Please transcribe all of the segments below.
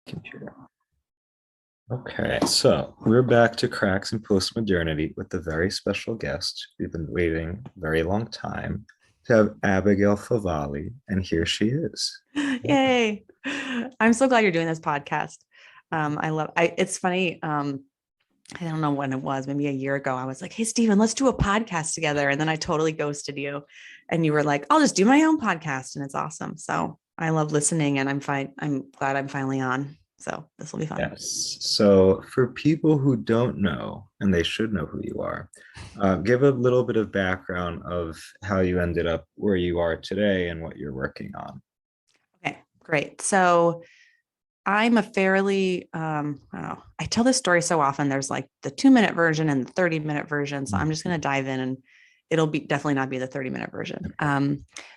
Computer. Okay, so we're back to Cracks in Postmodernity with a very special guest. We've been waiting a very long time to have Abigail Favale, and here she is. Yay. I'm so glad you're doing this podcast. It's funny. I don't know when it was, maybe a year ago. I was like, hey, Stephen, let's do a podcast together. And then I totally ghosted you. And you were like, I'll just do my own podcast. And it's awesome. So I love listening and I'm fine. I'm glad I'm finally on. So this will be fun. Yes. So for people who don't know, and they should know who you are, give a little bit of background of how you ended up where you are today and what you're working on. Okay, great. So I'm a fairly, I don't know, I tell this story so often. There's like the 2-minute version and the 30-minute version. So I'm just going to dive in and it'll be definitely not be the 30-minute version.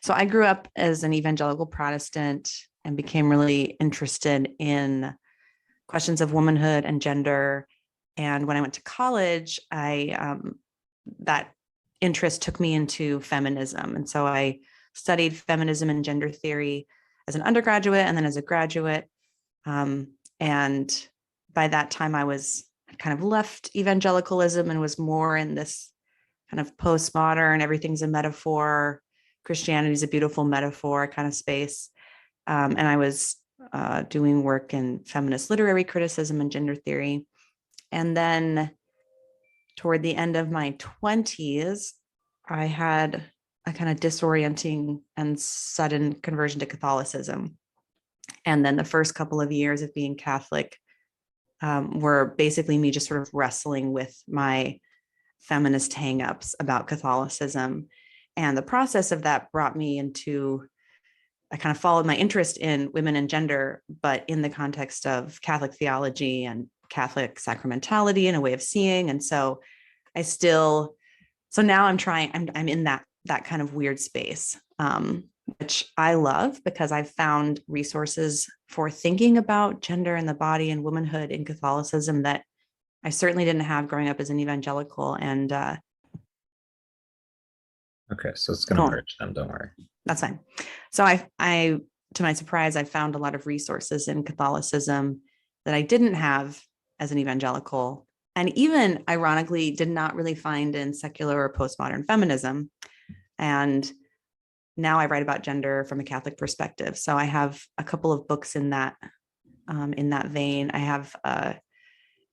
So I grew up as an evangelical Protestant and became really interested in questions of womanhood and gender. And when I went to college, that interest took me into feminism. And so I studied feminism and gender theory as an undergraduate and then as a graduate. And by that time, I was kind of left evangelicalism and was more in this kind of postmodern, everything's a metaphor, Christianity is a beautiful metaphor kind of space. And I was doing work in feminist literary criticism and gender theory. And then toward the end of my 20s, I had a kind of disorienting and sudden conversion to Catholicism. And then the first couple of years of being Catholic were basically me just sort of wrestling with my feminist hangups about Catholicism. And the process of that brought me into, I kind of followed my interest in women and gender, but in the context of Catholic theology and Catholic sacramentality and a way of seeing. And so so now I'm in that kind of weird space. Which I love because I've found resources for thinking about gender and the body and womanhood in Catholicism that I certainly didn't have growing up as an evangelical. And Okay, so it's going to merge them, don't worry. That's fine. So I, to my surprise, I found a lot of resources in Catholicism that I didn't have as an evangelical, and even ironically did not really find in secular or postmodern feminism. And now I write about gender from a Catholic perspective. So I have a couple of books in that vein. I have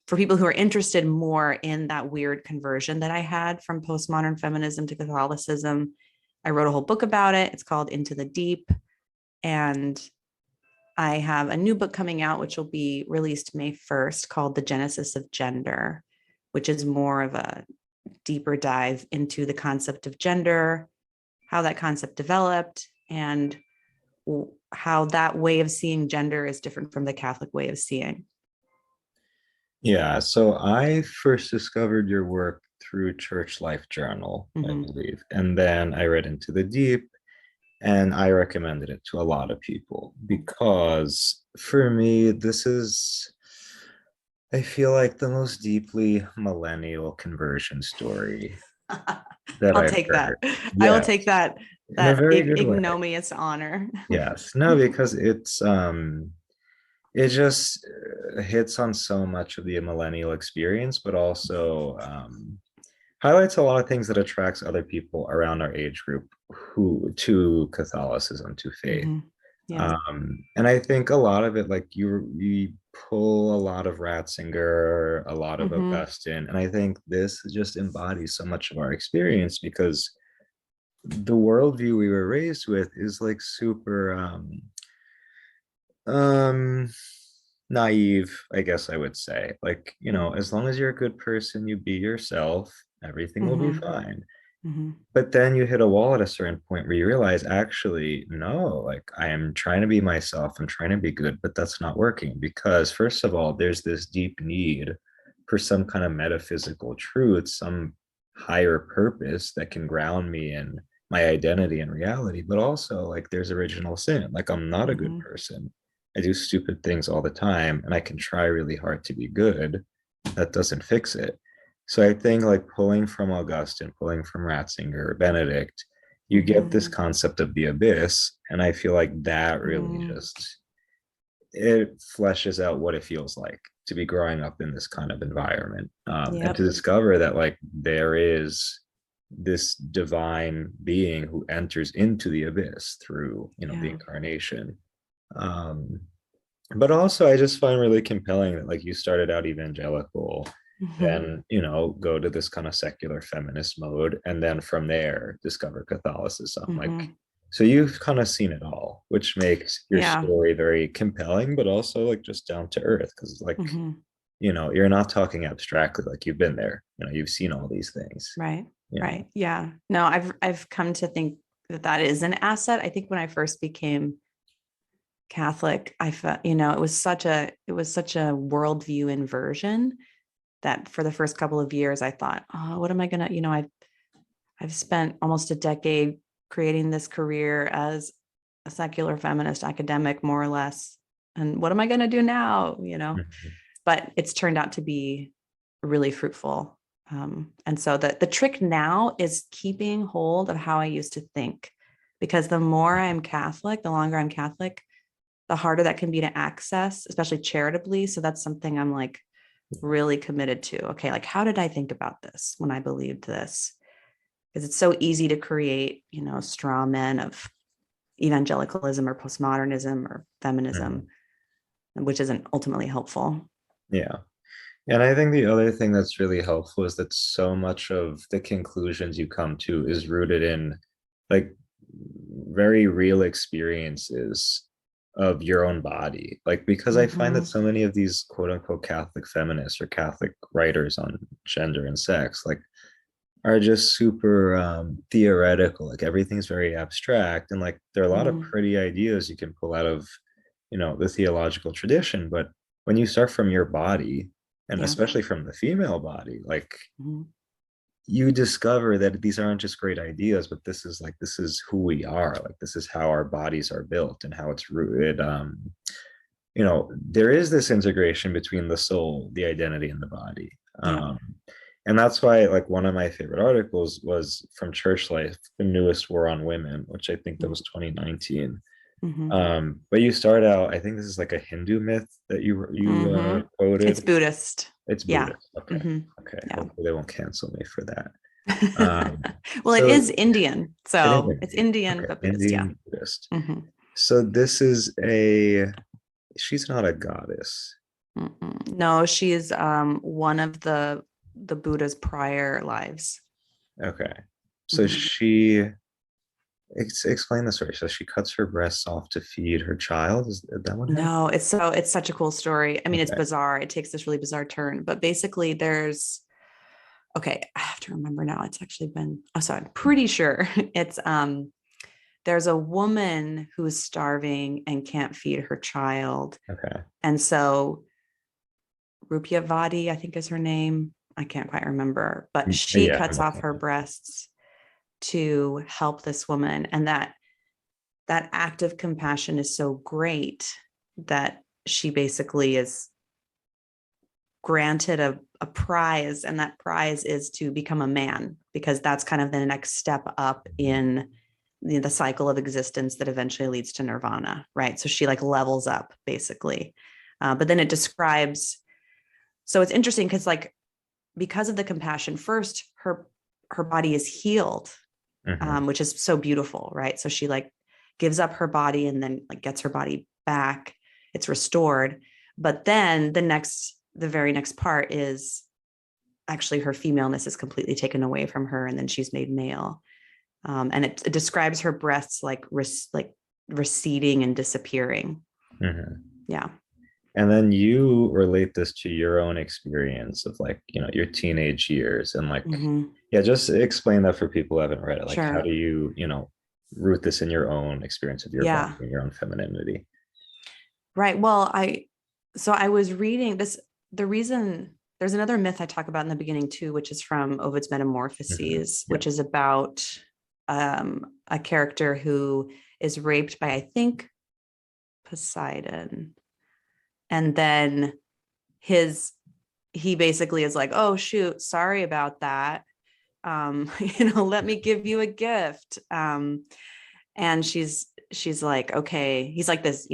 for people who are interested more in that weird conversion that I had from postmodern feminism to Catholicism, I wrote a whole book about it. It's called Into the Deep. And I have a new book coming out, which will be released May 1st, called The Genesis of Gender, which is more of a deeper dive into the concept of gender, how that concept developed, and how that way of seeing gender is different from the Catholic way of seeing. Yeah, so I first discovered your work through Church Life Journal, I believe. And then I read Into the Deep, and I recommended it to a lot of people because for me, this is, I feel like the most deeply millennial conversion story that I'll I've take heard. that. I will Yeah, take that in a very good way. ignominious honor. Yes, no, because it just hits on so much of the millennial experience, but also highlights a lot of things that attracts other people around our age group who to Catholicism, to faith. Yeah. And I think a lot of it, like you pull a lot of Ratzinger, a lot of Augustine, and I think this just embodies so much of our experience because the worldview we were raised with is like super um naive, I guess I would say. Like, as long as you're a good person, you be yourself, everything will be fine. But then you hit a wall at a certain point where you realize, actually, no, like I am trying to be myself, I'm trying to be good, but that's not working because, first of all, there's this deep need for some kind of metaphysical truth, some higher purpose that can ground me in my identity and reality. But also, like, there's original sin. Like, I'm not a good person. I do stupid things all the time, and I can try really hard to be good. That doesn't fix it. So I think like pulling from Augustine, pulling from Ratzinger, Benedict, you get this concept of the abyss. And I feel like that really just it fleshes out what it feels like to be growing up in this kind of environment, and to Yep. discover that like there is this divine being who enters into the abyss through, the Yeah. incarnation. um, but also I just find really compelling that like you started out evangelical, Hmm. then go to this kind of secular feminist mode, and then from there discover Catholicism. Like, Hmm. so you've kind of seen it all, which makes your Yeah. story very compelling, but also like just down to earth, because like, Hmm. you're not talking abstractly, like you've been there, you've seen all these things. Right. you know Right. Yeah. No, I've come to think that that is an asset. I think when I first became Catholic, I felt, it was such a worldview inversion that for the first couple of years I thought, oh, what am I gonna, I've spent almost a decade creating this career as a secular feminist academic, more or less. And what am I gonna do now? Mhm. But it's turned out to be really fruitful. And so the trick now is keeping hold of how I used to think, because the more I'm Catholic, the longer I'm Catholic, the harder that can be to access, especially charitably. So that's something I'm like really committed to. Okay, like how did I think about this when I believed this? Because it's so easy to create, straw men of evangelicalism or postmodernism or feminism, Mhm. which isn't ultimately helpful. Yeah. And I think the other thing that's really helpful is that so much of the conclusions you come to is rooted in like very real experiences of your own body. Like, because I find that Mm-hmm. so many of these quote unquote Catholic feminists or Catholic writers on gender and sex, like, are just super theoretical. Like, everything's very abstract. And like, there are a lot of Mm-hmm. pretty ideas you can pull out of, the theological tradition. But when you start from your body, and Yeah. especially from the female body, like, Mm-hmm. you discover that these aren't just great ideas, but this is who we are. Like, this is how our bodies are built and how it's rooted. There is this integration between the soul, the identity, and the body. Yeah. And that's why, like, one of my favorite articles was from Church Life, the newest war on women, which I think that was 2019. Mm-hmm. But you start out, I think this is like a Hindu myth that you Mm-hmm. It's quoted. Buddhist. It's Yeah. Buddhist. Okay. Mm-hmm. Okay. Yeah. Hopefully they won't cancel me for that. Um, Well, it is so Indian. it is So it's Indian. Indian, Okay. but Buddhist. Yeah. Indian Buddhist. Mm-hmm. So she's not a goddess. Mm-mm. No, she is one of the Buddha's prior lives. Okay. So Mhm. explain the story. So she cuts her breasts off to feed her child. Is that what happened? No, it's such a cool story. I mean, it's Okay. bizarre. It takes this really bizarre turn, but basically there's okay, I have to remember now. It's actually been so I'm pretty sure it's there's a woman who is starving and can't feed her child. Okay. And so Rupia Vadi, I think is her name. I can't quite remember, but she Yeah, I'm cuts looking off at her it. breasts to help this woman. And that act of compassion is so great that she basically is granted a prize, and that prize is to become a man, because that's kind of the next step up in the cycle of existence that eventually leads to nirvana, right? So she like levels up basically. But then it describes, so it's interesting because like because of the compassion, first her body is healed, Mhm. which is so beautiful, right? So she like gives up her body and then like gets her body back. It's restored. But then the very next part is actually her femaleness is completely taken away from her, and then she's made male. And it describes her breasts like receding and disappearing. Mhm. Yeah. And then you relate this to your own experience of like, your teenage years, and like, Mm-hmm. yeah, just explain that for people who haven't read it. Like, how Sure. do you, root this in your own experience of your body Yeah. and your own femininity? Right. Well, I was reading this. The reason there's another myth I talk about in the beginning too, which is from Ovid's Mhm. Metamorphoses, Yeah. which is about a character who is raped by, I think, Poseidon, and then his he basically is like, oh shoot, sorry about that. Let me give you a gift. And she's like, okay, he's like this,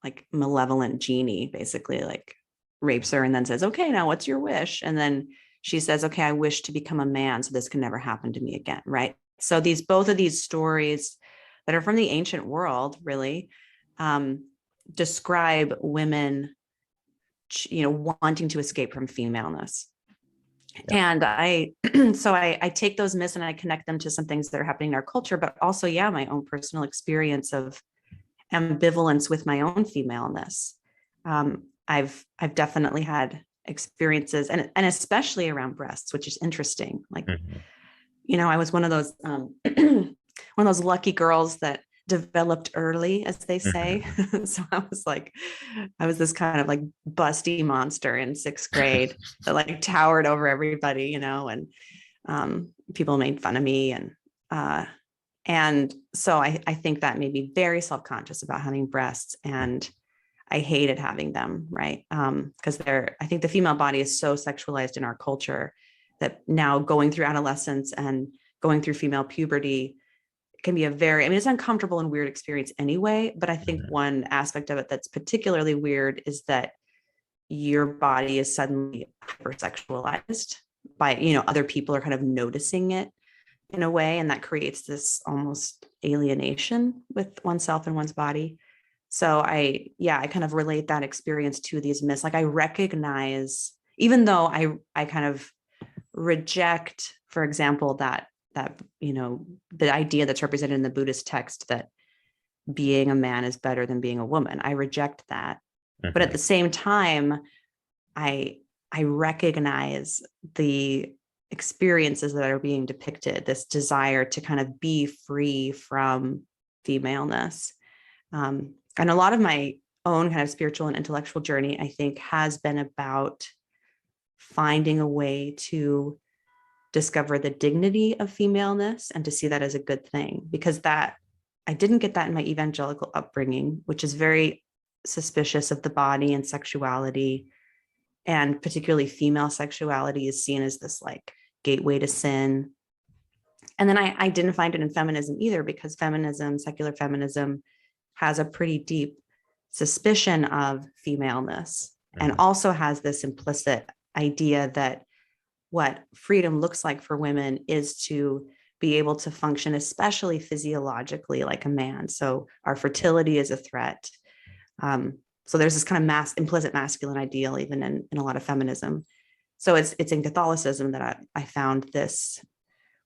like malevolent genie, basically, like rapes her and then says, okay, now what's your wish? And then she says, okay, I wish to become a man so this can never happen to me again. Right. So both of these stories that are from the ancient world, really, describe women, wanting to escape from femaleness. Yeah. And so I take those myths and I connect them to some things that are happening in our culture, but also, yeah, my own personal experience of ambivalence with my own femaleness. I've definitely had experiences, and especially around breasts, which is interesting. Like, Mhm. I was one of those one of those lucky girls that developed early, as they say. Mhm. So I was this kind of like busty monster in sixth grade that like towered over everybody, and people made fun of me, and so I think that made me very self-conscious about having breasts, and I hated having them, right? Because I think the female body is so sexualized in our culture that now going through adolescence and going through female puberty can be it's uncomfortable and weird experience anyway. But I think Mhm. one aspect of it that's particularly weird is that your body is suddenly hypersexualized by, other people are kind of noticing it in a way, and that creates this almost alienation with oneself and one's body. So I kind of relate that experience to these myths. Like, I recognize, even though I kind of reject, for example, that the idea that's represented in the Buddhist text that being a man is better than being a woman. I reject that. But at Mhm. the same time, I I recognize the experiences that are being depicted, this desire to kind of be free from femaleness. And a lot of my own kind of spiritual and intellectual journey, I think, has been about finding a way to discover the dignity of femaleness and to see that as a good thing, because that I didn't get that in my evangelical upbringing, which is very suspicious of the body and sexuality, and particularly female sexuality is seen as this like gateway to sin. And then I didn't find it in feminism either, because feminism, secular feminism, has a pretty deep suspicion of femaleness, and Mhm. also has this implicit idea that what freedom looks like for women is to be able to function, especially physiologically, like a man. So our fertility is a threat. So there's this kind of implicit masculine ideal, even in a lot of feminism. So it's in Catholicism that I found this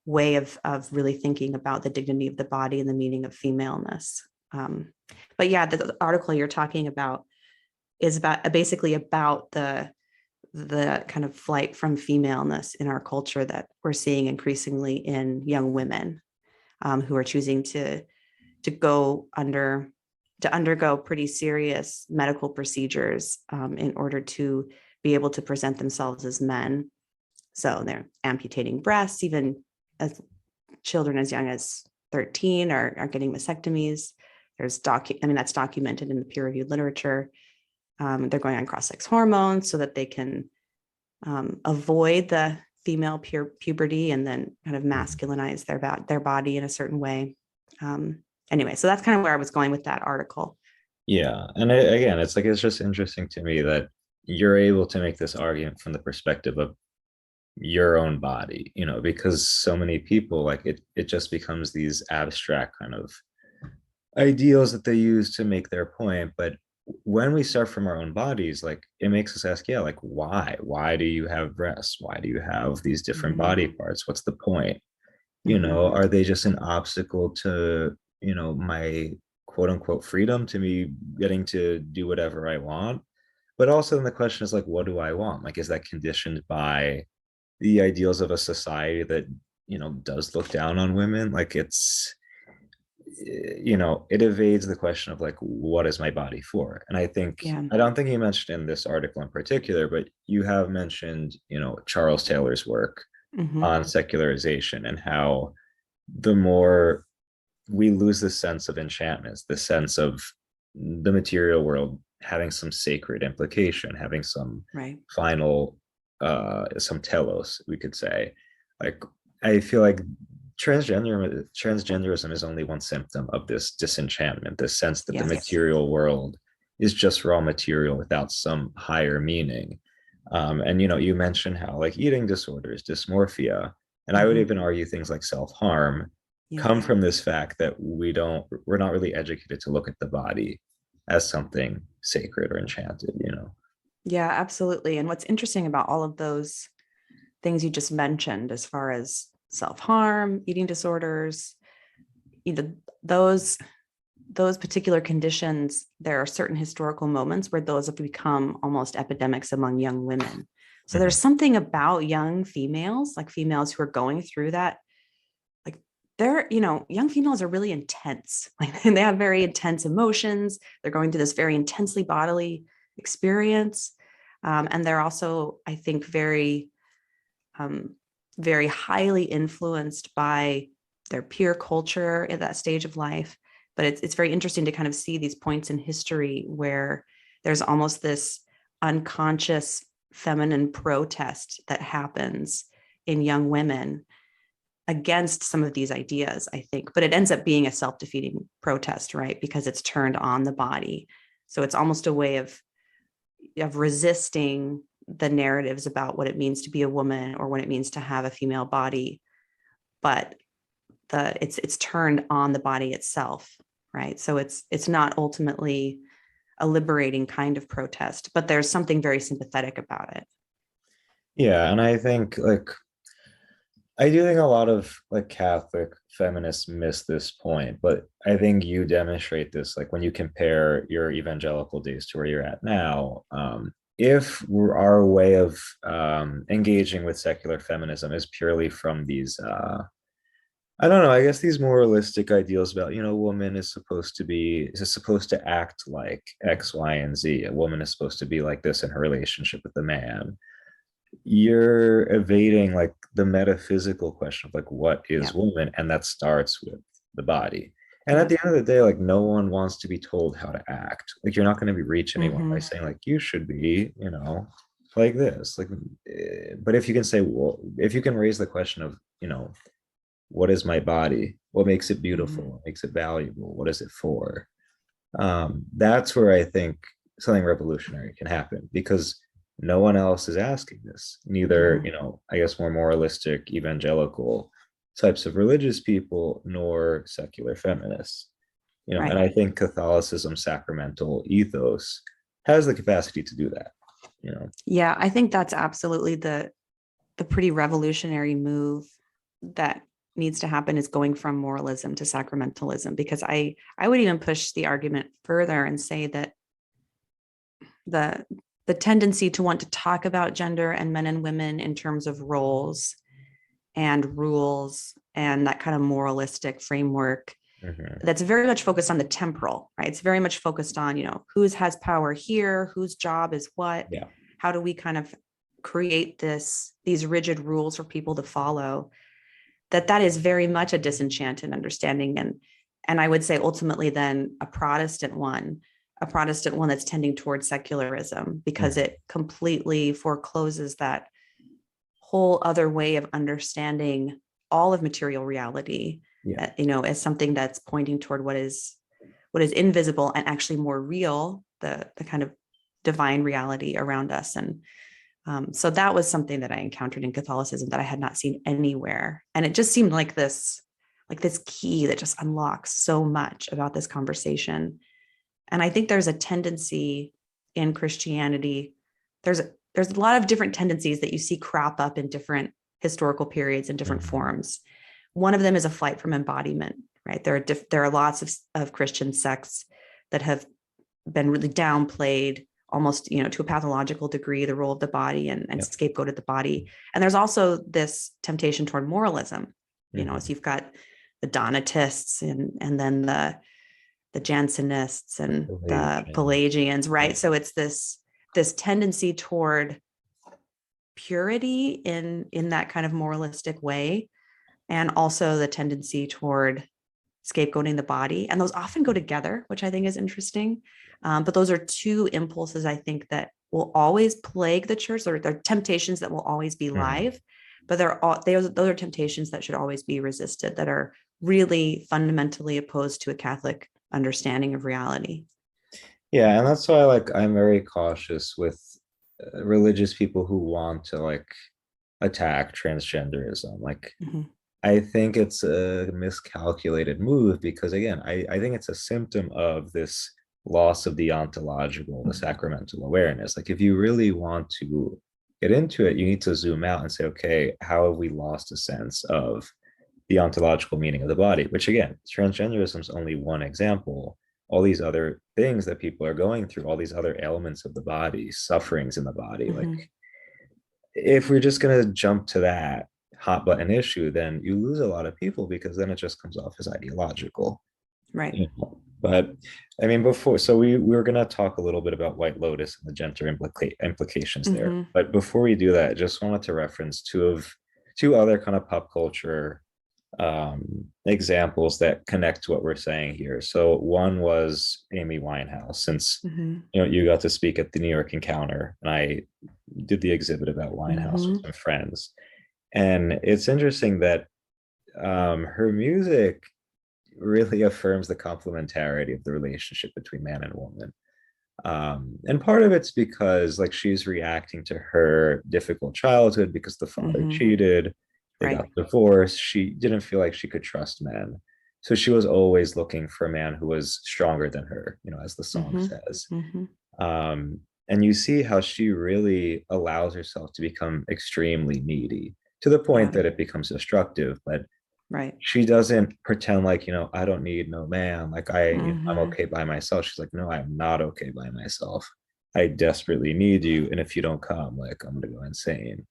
way of really thinking about the dignity of the body and the meaning of femaleness. Um, but yeah, the article you're talking about is basically about the kind of flight from femaleness in our culture that we're seeing increasingly in young women, who are choosing to go under to undergo pretty serious medical procedures, in order to be able to present themselves as men. So they're amputating breasts, even as children as young as 13 are getting mastectomies. That's documented in the peer-reviewed literature. They're going on cross-sex hormones so that they can avoid the female puberty and then kind of Mhm. masculinize their body in a certain way. Anyway, so that's kind of where I was going with that article. Yeah. And again, it's just interesting to me that you're able to make this argument from the perspective of your own body, because so many people it just becomes these abstract kind of ideals that they use to make their point. But when we start from our own bodies, like it makes us ask, yeah, like why do you have breasts? Why do you have these different Mm-hmm. body parts? What's the point? Mm-hmm. Are they just an obstacle to, my quote unquote freedom, to me getting to do whatever I want? But also then the question is like, what do I want? Like, is that conditioned by the ideals of a society that, does look down on women? Like it evades the question of like, what is my body for? And Yeah. I don't think you mentioned in this article in particular, but you have mentioned, Charles Taylor's work Mm-hmm. on secularization, and how the more we lose this sense of enchantment, the sense of the material world having some sacred implication, having some Right. final some telos, we could say. Like, I feel like transgenderism is only one symptom of this disenchantment, this sense that the Yes. material world is just raw material without some higher meaning. And you mentioned how like eating disorders, dysmorphia, and I would Hmm. even argue things like self-harm Yeah. come from this fact that we're not really educated to look at the body as something sacred or enchanted. Yeah, absolutely. And what's interesting about all of those things you just mentioned, as far as self-harm, eating disorders, you know, those those particular conditions, there are certain historical moments where those have become almost epidemics among young women. So there's Mhm. something about young females, like females who are going through that, like young females are really intense. Like they have very intense emotions. They're going through this very intensely bodily experience. And they're also, I think, um, very highly influenced by their peer culture at that stage of life. But it's very interesting to kind of see these points in history where there's almost this unconscious feminine protest that happens in young women against some of these ideas, I think. But it ends up being a self-defeating protest, right? Because it's turned on the body. So it's almost a way of resisting the narratives about what it means to be a woman or what it means to have a female body, but it's turned on the body itself, right? So it's not ultimately a liberating kind of protest, but there's something very sympathetic about it. Yeah, and I think like I do think a lot of like Catholic feminists miss this point, but I think you demonstrate this like when you compare your evangelical days to where you're at now. If our way of engaging with secular feminism is purely from these, I don't know, I guess these moralistic ideals about, a woman is supposed to act like X, Y, and Z. A woman is supposed to be like this in her relationship with the man. You're evading like the metaphysical question of like what is Yeah. woman, and that starts with the body. And at Yeah. the end of the day, like no one wants to be told how to act. Like you're not going to be reach anyone by Mm-hmm. saying like you should be, like this. Like, but if you can say, well, if you can raise the question of, what is my body? What makes it Mm-hmm. beautiful? What makes it valuable? What is it for? That's where I think something revolutionary can happen because no one else is asking this. Neither, Mm-hmm. I guess more moralistic evangelical types of religious people nor secular feminists. And Right. I think Catholicism's sacramental ethos has the capacity to do that. Yeah, I think that's absolutely the pretty revolutionary move that needs to happen, is going from moralism to sacramentalism, because I would even push the argument further and say that the the tendency to want to talk about gender and men and women in terms of roles and rules and that kind of moralistic framework, Mhm. that's very much focused on the temporal, right? It's very much focused on, who's has power here, whose job is what, Yeah. how do we kind of create these rigid rules for people to follow, that is very much a disenchanted understanding. And I would say ultimately then a Protestant one that's tending towards secularism, because Mhm. it completely forecloses that whole other way of understanding all of material reality, Yeah. as something that's pointing toward what is invisible and actually more real, the kind of divine reality around us. And so that was something that I encountered in Catholicism that I had not seen anywhere. And it just seemed like this key that just unlocks so much about this conversation. And I think there's a tendency in Christianity, there's a lot of different tendencies that you see crop up in different historical periods and different Mhm. forms. One of them is a flight from embodiment, right? There are lots of Christian sects that have been really downplayed, almost, to a pathological degree, the role of the body, and Yeah. scapegoated the body. And there's also this temptation toward moralism, so Mhm. you've got the Donatists, and then the Jansenists and the Pelagian. Pelagians, Yeah. right? So it's this tendency toward purity in that kind of moralistic way, and also the tendency toward scapegoating the body. And those often go together, which I think is interesting. But those are two impulses I think that will always plague the church, or they're temptations that will always be Mhm. live, but those are temptations that should always be resisted, that are really fundamentally opposed to a Catholic understanding of reality. Yeah, and that's why like I'm very cautious with religious people who want to like attack transgenderism. Like Mm-hmm. I think it's a miscalculated move because again, I think it's a symptom of this loss of the ontological, the sacramental awareness. Like if you really want to get into it, you need to zoom out and say, okay, how have we lost a sense of the ontological meaning of the body? Which again, transgenderism is only one example. All these other things that people are going through, all these other ailments of the body, sufferings in the body, like Mm-hmm. if we're just going to jump to that hot button issue, then you lose a lot of people because then it just comes off as ideological. Right. You know? But I mean, before, so we were going to talk a little bit about White Lotus and the gender implications there. Mm-hmm. But before we do that, I just wanted to reference two other kind of pop culture examples that connect to what we're saying here. So one was Amy Winehouse, since Mm-hmm. you got to speak at the New York Encounter, and I did the exhibit about Winehouse with Mm-hmm. some friends. And it's interesting that her music really affirms the complementarity of the relationship between man and woman. And part of it's because like she's reacting to her difficult childhood because the father Mm-hmm. cheated, they Right. got divorced, she didn't feel like she could trust men, so she was always looking for a man who was stronger than her, as the song Mm-hmm. says. Mm-hmm. And you see how she really allows herself to become extremely needy to the point Yeah. that it becomes destructive, but Right. she doesn't pretend like, I don't need no man, like I'm Mm-hmm. okay by myself. She's like, no, I'm not okay by myself. I desperately need you, and if you don't come, like I'm gonna go insane.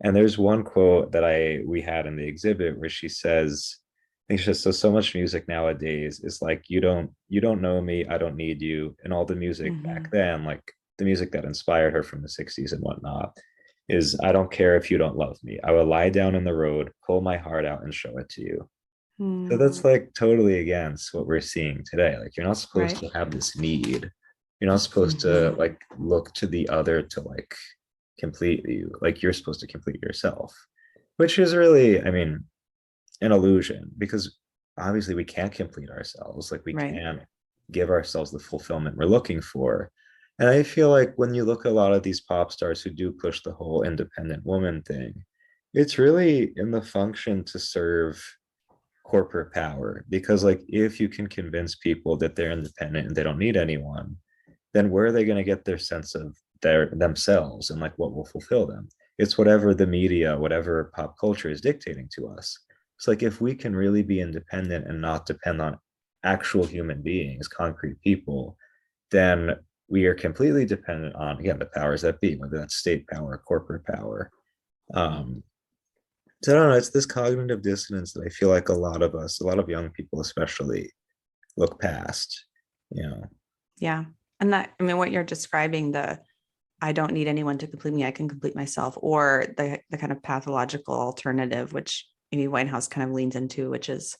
And there's one quote that I we had in the exhibit where she says, I think she says, so much music nowadays is like, you don't know me, I don't need you. And all the music back Mm-hmm. then, like the music that inspired her from the 60s and whatnot, is I don't care if you don't love me. I will lie down in the road, pull my heart out and show it to you. So Mm. that's like totally against what we're seeing today. Like you're not supposed Right. to have this need. You're not supposed to Mm-hmm. like look to the other to like complete you. Like you're supposed to complete yourself, which is really, I mean, an illusion because obviously we can't complete ourselves. Like we Right. can't give ourselves the fulfillment we're looking for. And I feel like when you look at a lot of these pop stars who do push the whole independent woman thing, it's really in the function to serve corporate power. Because like if you can convince people that they're independent and they don't need anyone, then where are they going to get their sense of themselves and like what will fulfill them? It's whatever the media, whatever pop culture is dictating to us. It's like if we can really be independent and not depend on actual human beings, concrete people, then we are completely dependent on, again, the powers that be, whether that's state power, corporate power. um, so I don't know, it's this cognitive dissonance that I feel like a lot of us, a lot of young people especially, look past, you know. Yeah. And that, I mean, what you're describing, the I don't need anyone to complete me, I can complete myself, or the kind of pathological alternative, which maybe Whitehouse kind of leans into, which is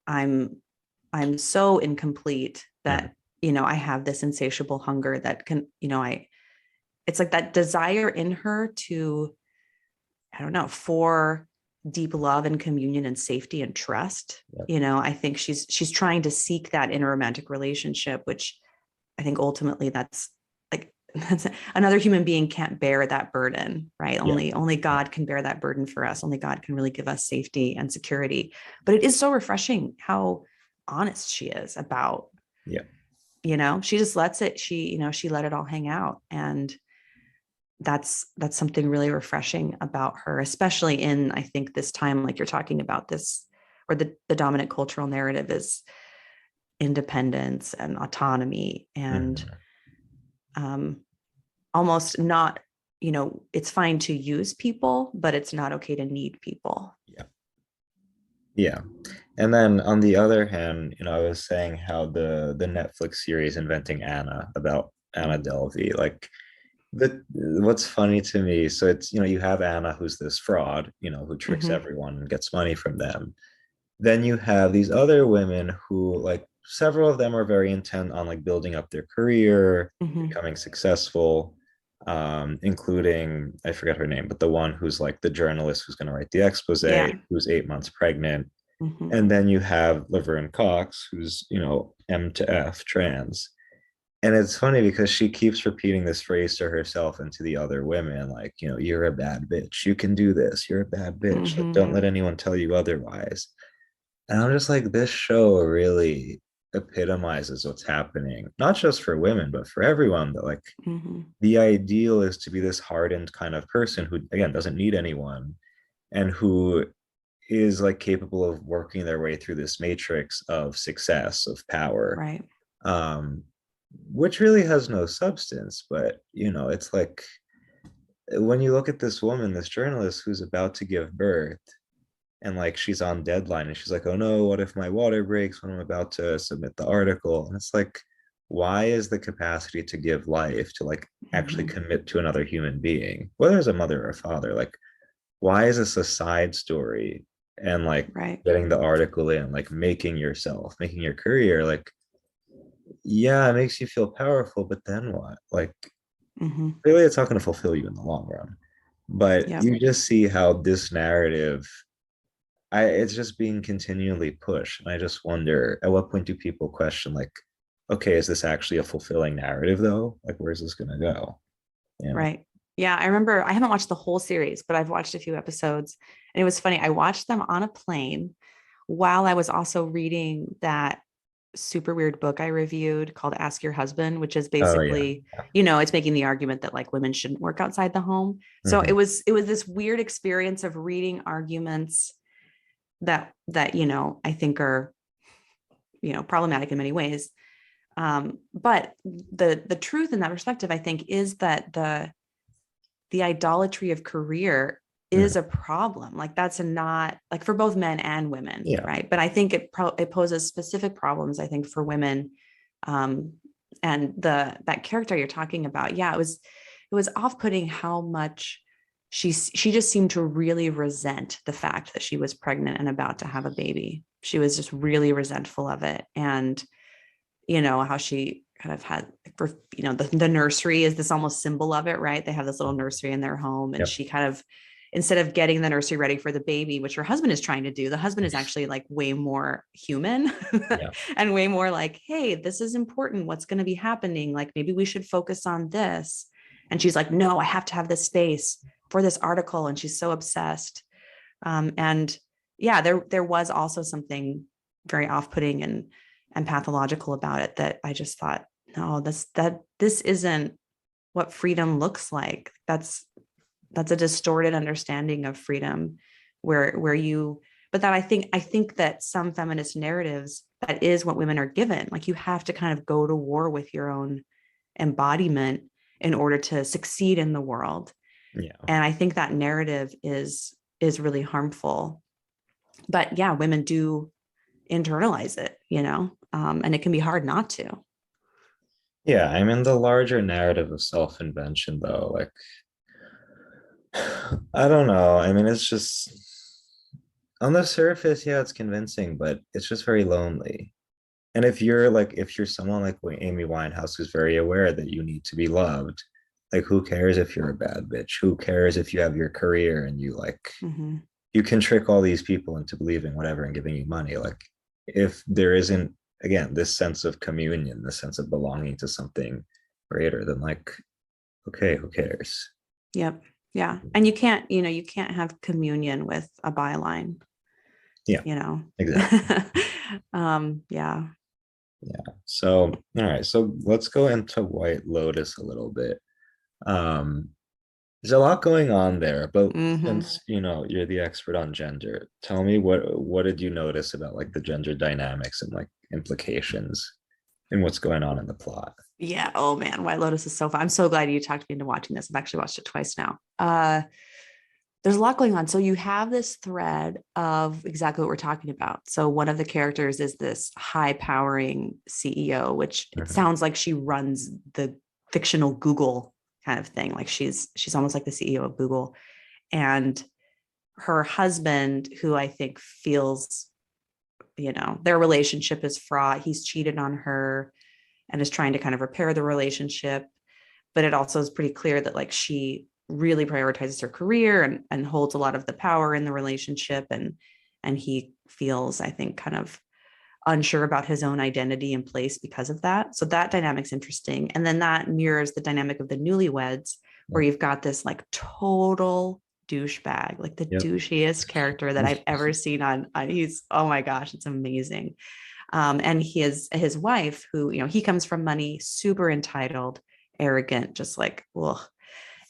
I'm I'm so incomplete Mm, that, I have this insatiable hunger that can, it's like that desire in her to, I don't know, for deep love and communion and safety and trust. yep, I think she's trying to seek that in a romantic relationship, which I think ultimately that's like that's another human being can't bear that burden, right? yeah, Only yeah, God can bear that burden for us. Only God can really give us safety and security. But it is so refreshing how honest she is about, yeah. she just lets it, she let it all hang out. And that's something really refreshing about her, especially in, I think, this time, like you're talking about this, where the dominant cultural narrative is independence and autonomy and Mhm. um, almost not, it's fine to use people, but it's not okay to need people. Yeah. Yeah. And then on the other hand, I was saying how the Netflix series Inventing Anna about Anna Delvey, like what's funny to me, so it's, you have Anna who's this fraud, who tricks Mm-hmm. everyone and gets money from them. Then you have these other women who like several of them are very intent on like building up their career, Mm-hmm. becoming successful. including, I forget her name, but the one who's like the journalist who's going to write the expose, Yeah. who's 8 months pregnant. Hmm. And then you have Laverne Cox, who's, M to F trans. And it's funny because she keeps repeating this phrase to herself and to the other women, like, you're a bad bitch. You can do this. You're a bad bitch. Like, Hmm. don't let anyone tell you otherwise. And I'm just like, this show really epitomizes what's happening, not just for women, but for everyone. That like Hmm. the ideal is to be this hardened kind of person who, again, doesn't need anyone and who is like capable of working their way through this matrix of success, of power, Right. um, which really has no substance. But, it's like when you look at this woman, this journalist who's about to give birth, and like she's on deadline and she's like, oh no, what if my water breaks when I'm about to submit the article? And it's like, why is the capacity to give life, to like actually Hmm. commit to another human being, whether it's a mother or a father, like why is this a side story? And like Right. getting the article in, like making yourself, making your career, like, yeah, it makes you feel powerful, but then what? Like, Hmm. really, it's not going to fulfill you in the long run. But Yep. you just see how this narrative, it's just being continually pushed. And I just wonder, at what point do people question, like, okay, is this actually a fulfilling narrative though? Like, where's this going to go? Right. Yeah. I remember I haven't watched the whole series, but I've watched a few episodes. And it was funny. I watched them on a plane while I was also reading that super weird book I reviewed called Ask Your Husband, which is Oh yeah. basically, it's making the argument that like women shouldn't work outside the home. So Mhm. it was this weird experience of reading arguments that I think are, problematic in many ways. But the truth in that perspective, I think, is that the idolatry of career Mhm. is a problem. Like that's not like for both men and women, Yeah. right? But I think it poses specific problems, I think, for women. Um, and that character you're talking about, yeah, it was off-putting how much she just seemed to really resent the fact that she was pregnant and about to have a baby. She was just really resentful of it. And how she kind of had, the nursery is this almost symbol of it, right? They have this little nursery in their home, and Yep. she kind of, instead of getting the nursery ready for the baby, which her husband is trying to do, the husband is actually like way more human Yeah. and way more like, hey, this is important. What's going to be happening? Like, maybe we should focus on this. And she's like, no, I have to have this space for this article. And she's so obsessed. And yeah, there was also something very off-putting and pathological about it that I just thought, no, this isn't what freedom looks like. That's a distorted understanding of freedom, where you, but that I think that some feminist narratives, that is what women are given. Like you have to kind of go to war with your own embodiment in order to succeed in the world. Yeah. And I think that narrative is really harmful. But yeah, women do internalize it, and it can be hard not to. Yeah, I mean the larger narrative of self-invention though, like I don't know. I mean it's just on the surface, yeah, it's convincing, but it's just very lonely. And if you're someone like Amy Winehouse who's very aware that you need to be loved, like who cares if you're a bad bitch? Who cares if you have your career and Mm-hmm. you can trick all these people into believing whatever and giving you money? Like if there isn't, again, this sense of communion, this sense of belonging to something greater, then like, okay, who cares? Yep. Yeah. And you can't have communion with a byline, Yeah, you know. exactly. Yeah. Yeah. So, all right. So let's go into White Lotus a little bit. Um, there's a lot going on there, but Hmm. since you're the expert on gender, tell me what did you notice about like the gender dynamics and like implications and what's going on in the plot? Yeah. Oh man, White Lotus is so fun. I'm so glad you talked me into watching this. I've actually watched it twice now. There's a lot going on. So you have this thread of exactly what we're talking about. So one of the characters is this high powering CEO, which it Mhm. sounds like she runs the fictional Google kind of thing. Like she's almost like the CEO of Google. And her husband, who I think feels, their relationship is fraught. He's cheated on her and is trying to kind of repair the relationship. but it also is pretty clear that like she really prioritizes her career and holds a lot of the power in the relationship. And he feels, I think, kind of unsure about his own identity and place because of that. So that dynamic's interesting. And then that mirrors the dynamic of the newlyweds, where you've got this like total douchebag, like the Yep. douchiest character that I've ever seen on he's, oh my gosh, it's amazing. And his wife, who, he comes from money, super entitled, arrogant, just like, ugh.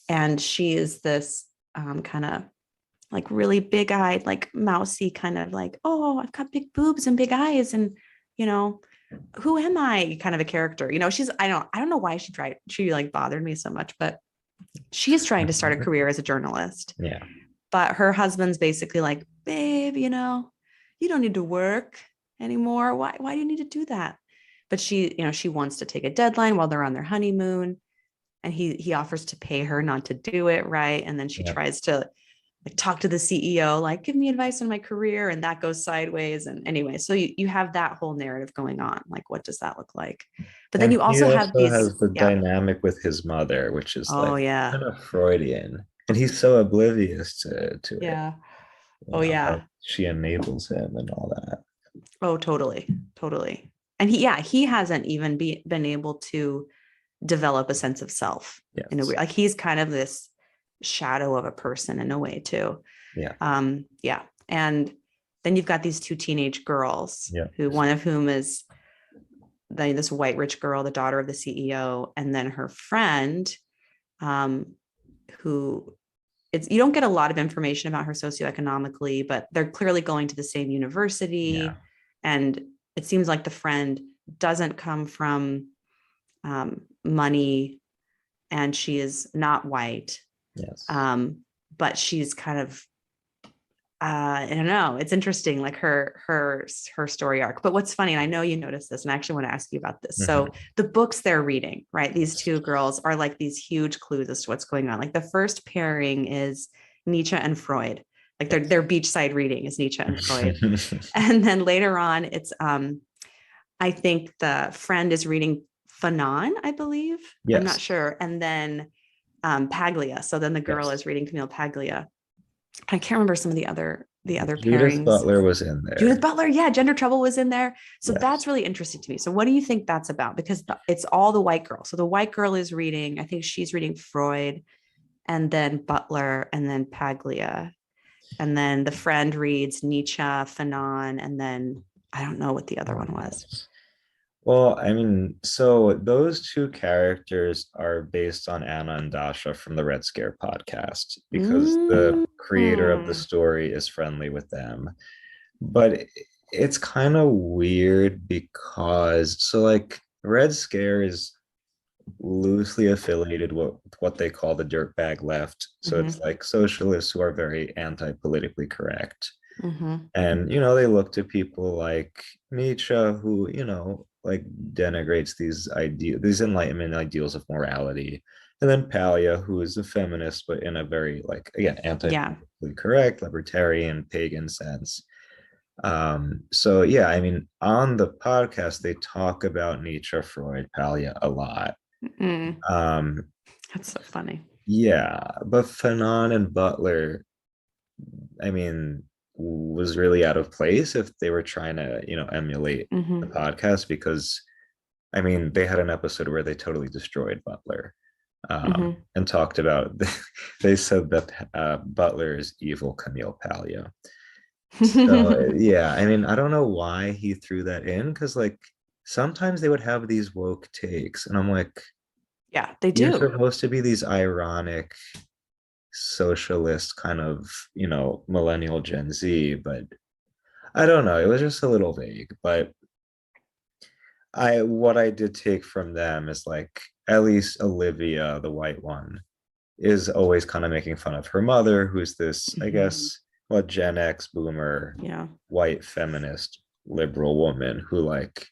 And she is this kind of like really big eyed, like mousy, kind of like, oh, I've got big boobs and big eyes. And, you know, who am I kind of a character? She's, I don't know why she like bothered me so much, but she is trying to start a career as a journalist. Yeah. But her husband's basically like, babe, you don't need to work anymore. Why do you need to do that? But she wants to take a deadline while they're on their honeymoon. And he offers to pay her not to do it. Right. And then she Yeah. tries to like talk to the CEO, like give me advice on my career. And that goes sideways. And anyway, so you have that whole narrative going on. Like, what does that look like? But then And you he also have also these, has the yeah. dynamic with his mother, which is Oh like yeah. kind of Freudian. And he's so oblivious to it, Yeah. Oh how yeah. she enables him and all that. Oh, totally. Totally. And he hasn't even been able to develop a sense of self in a way. Yes. Like he's kind of this shadow of a person in a way too. Yeah. Yeah. And then you've got these two teenage girls Yeah. who, one of whom is this white rich girl, the daughter of the CEO, and then her friend, who you don't get a lot of information about her socioeconomically, but they're clearly going to the same Yeah. university. And it seems like the friend doesn't come from money, and she is not white. Yes. But she's kind of I don't know. It's interesting, like her story arc. But what's funny, and I know you noticed this, and I actually want to ask you about this. Mhm. So the books they're reading, right? These two girls are like these huge clues as to what's going on. Like the first pairing is Nietzsche and Freud. Like their beachside reading is Nietzsche and Freud. And then later on, it's I think the friend is reading Fanon, I believe. I'm not Yes. sure. And then Paglia. So then the girl Yes. is reading Camille Paglia. I can't remember some of the other Judith pairings. Butler was in Judith there. Butler, yeah, Gender Trouble was in there. So Yes. that's really interesting to me. So what do you think that's about? Because it's all the white girl. So the white girl is reading, I think she's reading Freud, and then Butler, and then Paglia. And then the friend reads Nietzsche, Fanon, and then I don't know what the other one was. Yes. Well, I mean, so those two characters are based on Anna and Dasha from the Red Scare podcast because the creator of the Mm-hmm. story is friendly with them. But it's kind of weird because, so like, Red Scare is loosely affiliated with what they call the dirtbag left. So it's Mm-hmm. like socialists who are very anti-politically correct. Mm-hmm. And, they look to people like Nietzsche, who, like denigrates these Enlightenment ideals of morality. And then Palia, who is a feminist, but in a very, like, again, Yeah. anti-politically correct, libertarian, pagan sense. So yeah, I mean, on the podcast, they talk about Nietzsche, Freud, Palia a lot. Mm. Um, That's so funny. yeah, but Fanon and Butler, I mean, was really out of place if they were trying to, emulate the Mm-hmm. podcast because, I mean, they had an episode where they totally destroyed Butler, Mm-hmm. and talked about, they said that Butler is evil Camille Paglia. So yeah, I mean, I don't know why he threw that in because like sometimes they would have these woke takes, and I'm like, Yeah, they you're do. supposed to be these ironic socialist kind of, millennial Gen Z, but I don't know. It was just a little vague. But what I did take from them is like at least Olivia, the white one, is always kind of making fun of her mother, who's this, I Mm-hmm. guess, what Gen X boomer, Yeah. white feminist liberal woman who like,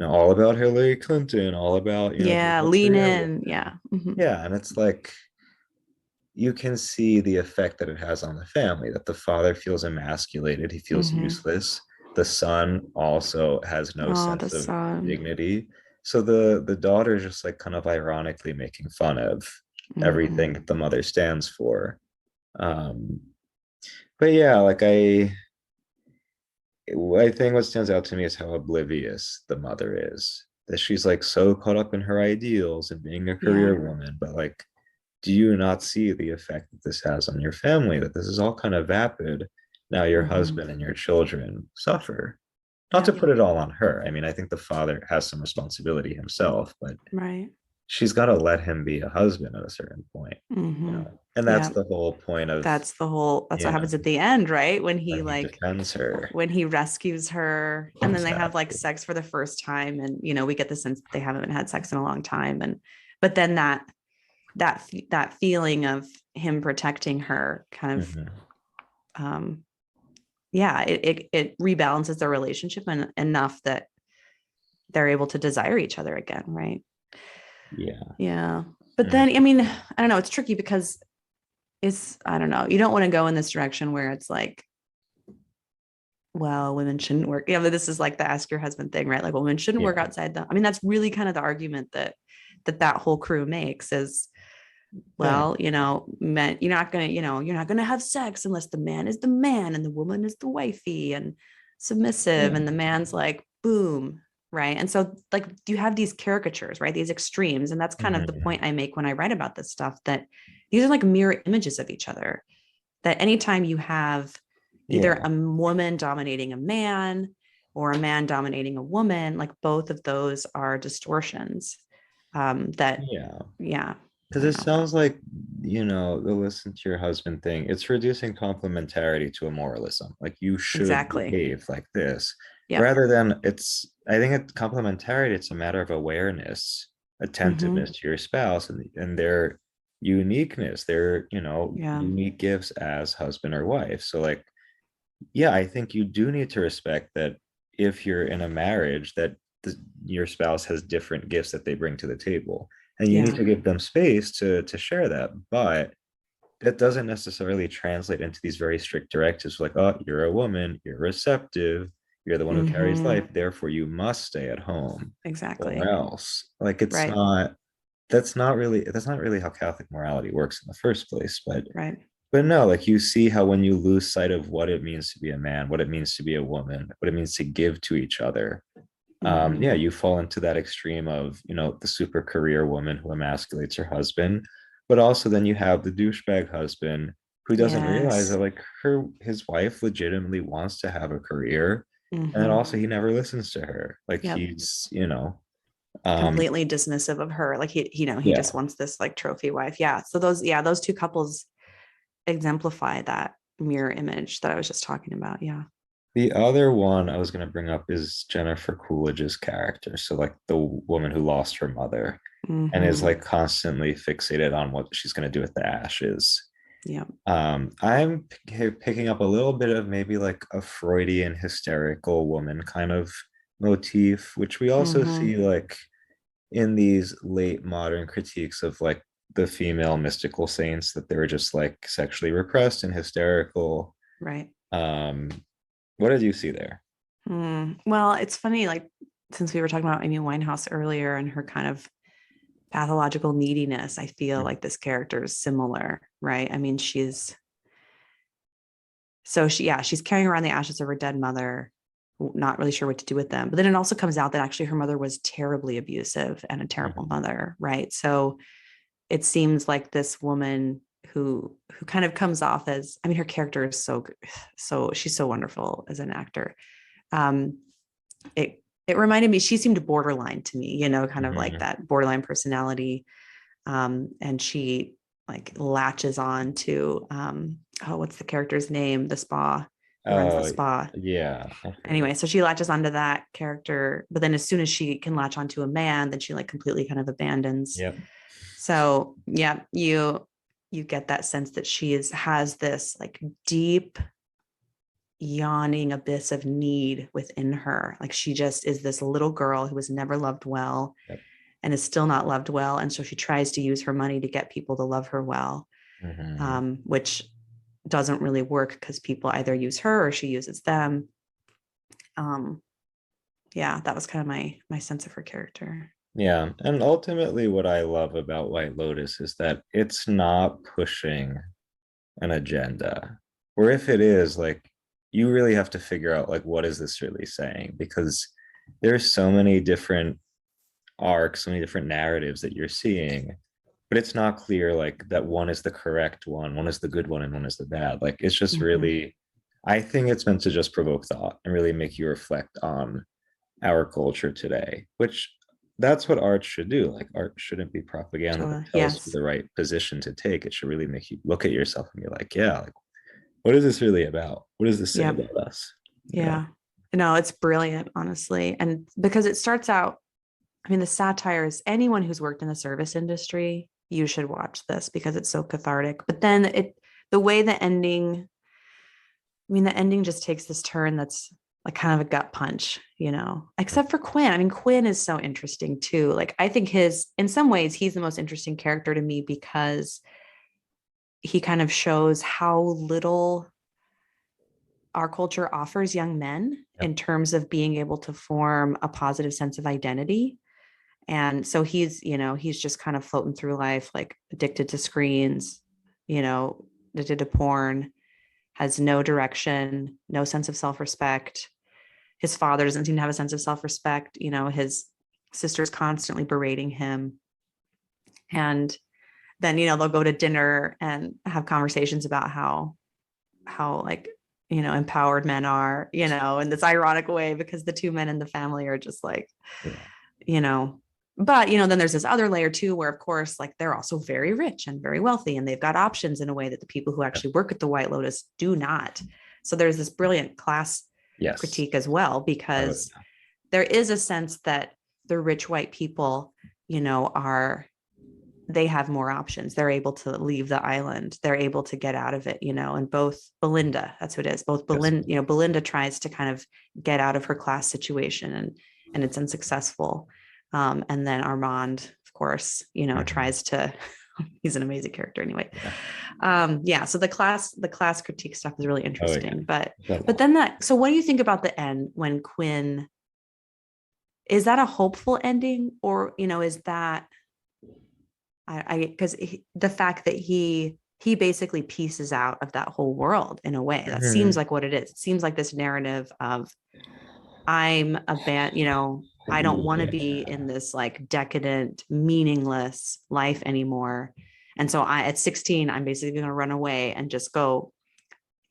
all about Hillary Clinton, all about, Yeah, lean in. Yeah. Mm-hmm. yeah, and it's like you can see the effect that it has on the family, that the father feels emasculated, he feels Mm-hmm. useless. The son also has no Oh, the sense of sun. dignity. So the daughter is just like kind of ironically making fun of everything Hmm. that the mother stands for. Um, but yeah, like I think what stands out to me is how oblivious the mother is. That she's like so caught up in her ideals and being a Yeah. career woman, but like, do you not see the effect that this has on your family? That this is all kind of vapid. Now your Hmm. husband and your children suffer. Not to Yep. put it all on her. I mean, I think the father has some responsibility himself, but Right. she's got to let him be a husband at a certain point, you Hmm. know. And that's Yeah. the whole point of, That's you what know, happens at the end, right? When he when he like, defends her. when he rescues her and then they have like Exactly. sex for the first time. And, we get the sense they haven't had sex in a long time. But then that feeling of him protecting her kind of, Mhm. um, yeah, it rebalances their relationship enough that they're able to desire each other again. Right. Yeah. Yeah. But Mm. then, I mean, I don't know. It's tricky because I don't know. You don't want to go in this direction where it's like, well, women shouldn't work. But this is like the ask your husband thing, right? Like, well, women shouldn't work Yeah. outside I mean, that's really kind of the argument that whole crew makes is, Yeah. well, men, you're not gonna have sex unless the man is the man and the woman is the wifey and submissive, Yeah. and the man's like, boom, right? And so, like, you have these caricatures, right? These extremes, and that's kind of the Mhm. point I make when I write about this stuff. That these are like mirror images of each other. That anytime you have either Yeah. a woman dominating a man or a man dominating a woman, like both of those are distortions. That, Yeah. yeah, Because I don't it know. sounds like, you know, the listen to your husband thing, it's reducing complementarity to a moralism. Like you should Exactly. behave like this, Yep. rather than I think it's complementarity, it's a matter of awareness, attentiveness Mm-hmm. to your spouse and their uniqueness, their, Yeah. unique gifts as husband or wife. So like, yeah, I think you do need to respect that if you're in a marriage, that your spouse has different gifts that they bring to the table, and you need Yeah. to give them space to share that. But that doesn't necessarily translate into these very strict directives, like, oh, you're a woman, you're receptive, you're the one who carries Mm-hmm. life, therefore you must stay at home, or Exactly. else. Like, it's Right. not. That's not really how Catholic morality works in the first place. Right. But no, like you see how when you lose sight of what it means to be a man, what it means to be a woman, what it means to give to each other, Mm-hmm. yeah, you fall into that extreme of, the super career woman who emasculates her husband, but also then you have the douchebag husband who doesn't realize Yes. that like his wife legitimately wants to have a career, and then Mm-hmm. also he never listens to her. Like Yep. he's, um, Completely dismissive of her. Like he just yeah. wants this like trophy wife. Yeah. So those two couples exemplify that mirror image that I was just talking about. Yeah. The other one I was going to bring up is Jennifer Coolidge's character. So, like the woman who lost her mother and is Mm-hmm. like constantly fixated on what she's going to do with the ashes. Yeah. I'm picking up a little bit of maybe like a Freudian hysterical woman kind of motif, which we also Mm-hmm. see like in these late modern critiques of like the female mystical saints, that they were just like sexually repressed and hysterical. Right. Um, what did you see there? Well, it's funny, like since we were talking about Amy Winehouse earlier and her kind of pathological neediness, I feel like this character is similar, right? I mean, she's carrying around the ashes of her dead mother, not really sure what to do with them. But then it also comes out that actually her mother was terribly abusive and a terrible Mhm. mother, right? So it seems like this woman who kind of comes off as, I mean, her character is so she's so wonderful as an actor. Um, it reminded me, she seemed borderline to me, kind of like Mhm. that borderline personality. And she like latches on to, oh, what's the character's name? The spa, who runs the Oh, spa. yeah, I Anyway, forget. so she latches onto that character, but then as soon as she can latch onto a man, then she like completely kind of abandons. Yep. So yeah, you get that sense that has this like deep yawning abyss of need within her. Like she just is this little girl who was never loved well Yep. and is still not loved well. And so she tries to use her money to get people to love her well, Mhm. which doesn't really work because people either use her or she uses them. Um, Yeah, that was kind of my sense of her character. Yeah. And ultimately, what I love about White Lotus is that it's not pushing an agenda. Or if it is, like, you really have to figure out, like, what is this really saying? Because there's so many different arcs, so many different narratives that you're seeing, but it's not clear, like, that one is the correct one is the good one, and one is the bad. Like, it's just Hmm. really, I think it's meant to just provoke thought and really make you reflect on our culture today, which that's what art should do. Like, art shouldn't be propaganda that So tells you yes. the right position to take. It should really make you look at yourself and be like, yeah, like, what is this really about? What does this say Yep. about us? You know? Yeah. No, it's brilliant, honestly. And because it starts out, I mean, the satire is anyone who's worked in the service industry, you should watch this because it's so cathartic. But then the way the ending, I mean, the ending just takes this turn that's like kind of a gut punch, except for Quinn. I mean, Quinn is so interesting too. Like, I think in some ways, he's the most interesting character to me because he kind of shows how little our culture offers young men Yep. in terms of being able to form a positive sense of identity. And so he's just kind of floating through life, like addicted to screens, you know, addicted to porn, has no direction, no sense of self respect. His father doesn't seem to have a sense of self respect. His sister's constantly berating him. And then, they'll go to dinner and have conversations about how like, empowered men are, in this ironic way, because the two men in the family are just like, Yeah. you know, but then there's this other layer too, where of course, like, they're also very rich and very wealthy, and they've got options in a way that the people who Yep. actually work at the White Lotus do not. So there's this brilliant class Yes. critique as well, I would. because there is a sense that the rich white people, are they have more options. They're able to leave the island. They're able to get out of it, and both Belinda, that's what it is. Both Yes. Belinda tries to kind of get out of her class situation, and it's unsuccessful. And then Armand, of course, Mhm. tries to, he's an amazing character anyway. Yeah. Yeah. So the class critique stuff is really Oh yeah. interesting, but, There's a but lot. then so what do you think about the end when Quinn, is that a hopeful ending, or, is that, because the fact that he basically pieces out of that whole world in a way that seems Mhm. like what it is. It seems like this narrative of, I'm a band, I don't want to be Yeah. in this like decadent, meaningless life anymore. And so at 16, I'm basically going to run away and just go,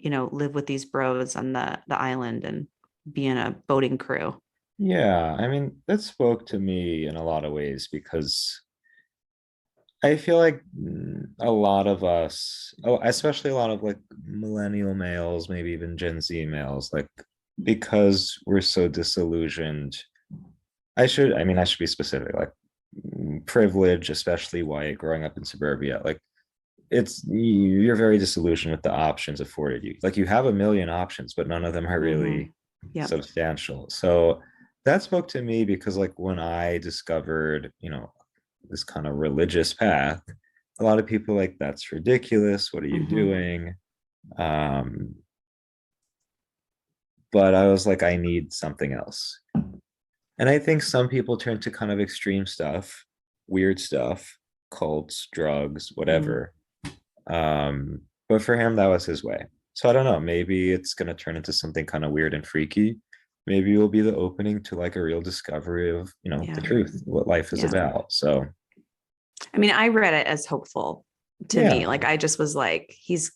live with these bros on the island and be in a boating crew. Yeah. I mean, that spoke to me in a lot of ways because I feel like a lot of us, oh, especially a lot of like millennial males, maybe even Gen Z males, like, because we're so disillusioned. I mean, I should be specific, like, privilege, especially white, growing up in suburbia, like, you're very disillusioned with the options afforded you. Like, you have a million options, but none of them are Mm-hmm. really Yep. substantial. So that spoke to me because, like, when I discovered, this kind of religious path, a lot of people like, that's ridiculous. What are you Mm-hmm. doing? Um, but I was like, I need something else. And I think some people turn to kind of extreme stuff, weird stuff, cults, drugs, Mm. whatever. But for him, that was his way. So I don't know. Maybe it's gonna turn into something kind of weird and freaky. Maybe it will be the opening to like a real discovery of, the Yeah. truth, what life is Yeah. about. So I mean, I read it as hopeful to me. yeah, Like, I just was like, he's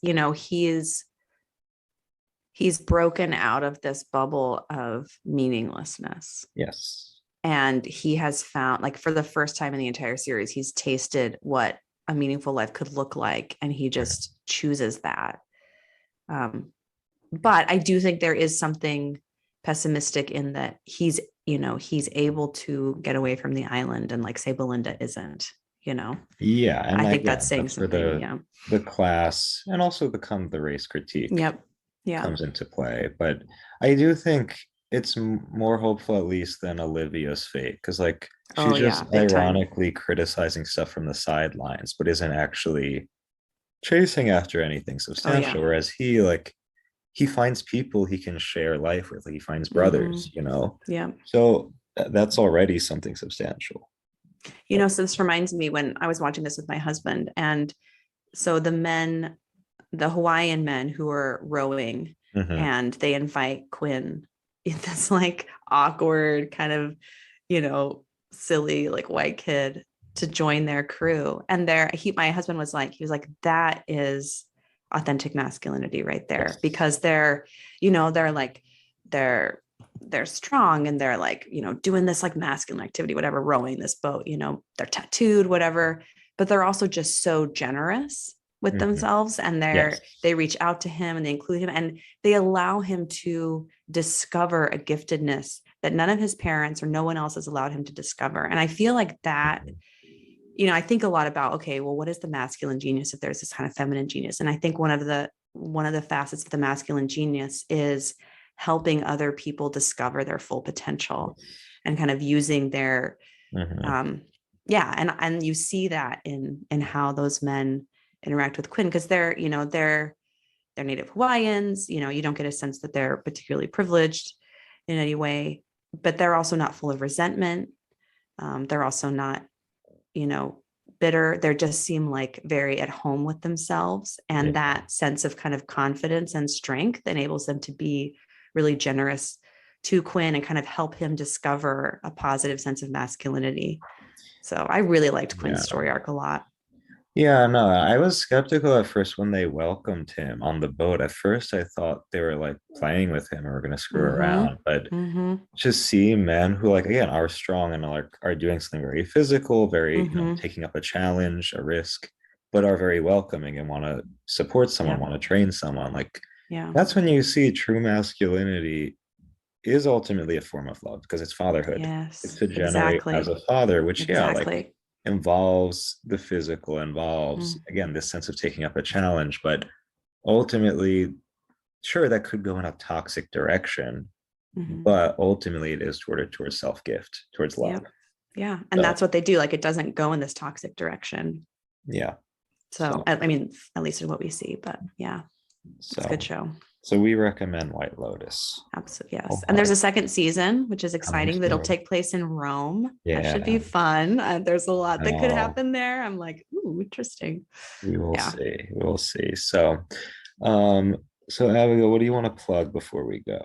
broken out of this bubble of meaninglessness. yes, And he has found, like, for the first time in the entire series, he's tasted what a meaningful life could look like. And he just chooses that. Um, but I do think there is something pessimistic in that he's able to get away from the island, and like, say Belinda isn't, yeah, and I like, think yeah, that's saying that's where something. Yeah. the class and also the race critique Yep. Yeah. comes into play. But I do think it's more hopeful, at least, than Olivia's fate, because like, Oh she's yeah, just big time. ironically criticizing stuff from the sidelines, but isn't actually chasing after anything Oh yeah. substantial. Whereas he, like, he finds people he can share life with. Like he finds Mm-hmm. brothers, you know. Yeah. So that's already something substantial. So this reminds me when I was watching this with my husband. And so the Hawaiian men who are rowing, Mm-hmm. and they invite Quinn in this like awkward kind of, silly like white kid to join their crew. And my husband was like, that is authentic masculinity right there, Yes. because they're like, they're they're strong, and they're like, doing this like masculine activity, whatever, rowing this boat, they're tattooed, whatever, but they're also just so generous with Mm-hmm. themselves, and Yes. they reach out to him and they include him, and they allow him to discover a giftedness that none of his parents or no one else has allowed him to discover. And I feel like that, I think a lot about, okay, well, what is the masculine genius if there's this kind of feminine genius? And I think one of the facets of the masculine genius is helping other people discover their full potential, and kind of using their Mm-hmm. and you see that in how those men interact with Quinn, because they're Native Hawaiians. You don't get a sense that they're particularly privileged in any way, but they're also not full of resentment. They're also not, bitter. They just seem like very at home with themselves. And Yeah. that sense of kind of confidence and strength enables them to be really generous to Quinn and kind of help him discover a positive sense of masculinity. So I really liked Quinn's Yeah. story arc a lot. Yeah, no, I was skeptical at first when they welcomed him on the boat. At first, I thought they were like playing with him or were gonna screw Mm-hmm. around. But Mm-hmm. just see men who, like, again, are strong and are doing something very physical, very, Mm-hmm. taking up a challenge, a risk, but are very welcoming and want to support someone, Yeah. want to train someone. Like Yeah. that's when you see true masculinity is ultimately a form of love because it's fatherhood. It's Yes. to generate as Exactly. a father, which, yeah, like Exactly. involves the physical, involves, Mm-hmm. again, this sense of taking up a challenge. But ultimately, sure, that could go in a toxic direction, Mm-hmm. but ultimately it is towards self-gift, towards love. Yep. Yeah. And So that's what they do. Like, it doesn't go in this toxic direction. yeah. So, So I mean, at least in what we see, but yeah, it's a good so show. so we recommend White Lotus Absolutely. Yes. And there's a wholeheartedly. second season, which is Coming exciting. That'll soon. take place in Rome. That should be Yeah. fun. There's a lot that could No, happen there. I'm like, ooh, interesting. we will Yeah. see. We will see. Um, so Abigail, what do you want to plug before we go?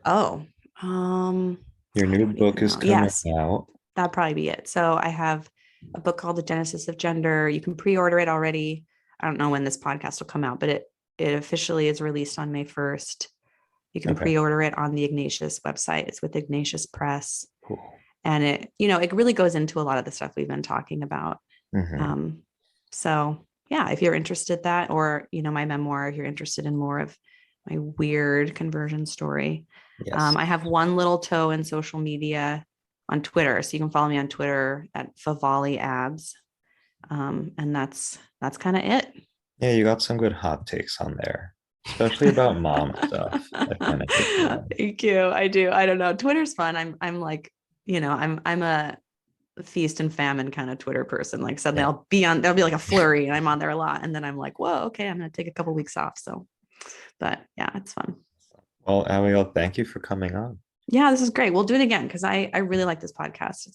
Oh, Your I new don't book even is know. coming Yes, out. that'd probably be it. So I have a book called The Genesis of Gender. You can pre-order it already. I don't know when this podcast will come out, but it officially is released on May 1st. You can Okay, pre-order it on the Ignatius website. It's with Ignatius Press. cool. And it really goes into a lot of the stuff we've been talking about. Hmm. Um, so yeah, if you're interested that, or, my memoir, if you're interested in more of my weird conversion story. Yes. I have one little toe in social media on Twitter. So you can follow me on Twitter at Favale Abs. And that's kind of it. Yeah, you got some good hot takes on there, especially about mom stuff. I find it good to know. Thank you. I do. I don't know. Twitter's fun. I'm like, I'm a feast and famine kind of Twitter person. Like suddenly Yeah. there'll be like a flurry and I'm on there a lot. And then I'm like, whoa, okay, I'm going to take a couple weeks off. So, but yeah, it's fun. Well, Abigail, thank you for coming on. Yeah, this is great. We'll do it again, because I really like this podcast.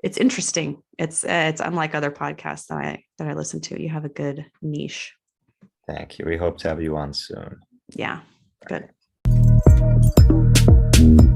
It's interesting. It's unlike other podcasts that I listen to. You have a good niche. Thank you. We hope to have you on soon. Yeah, All good. right.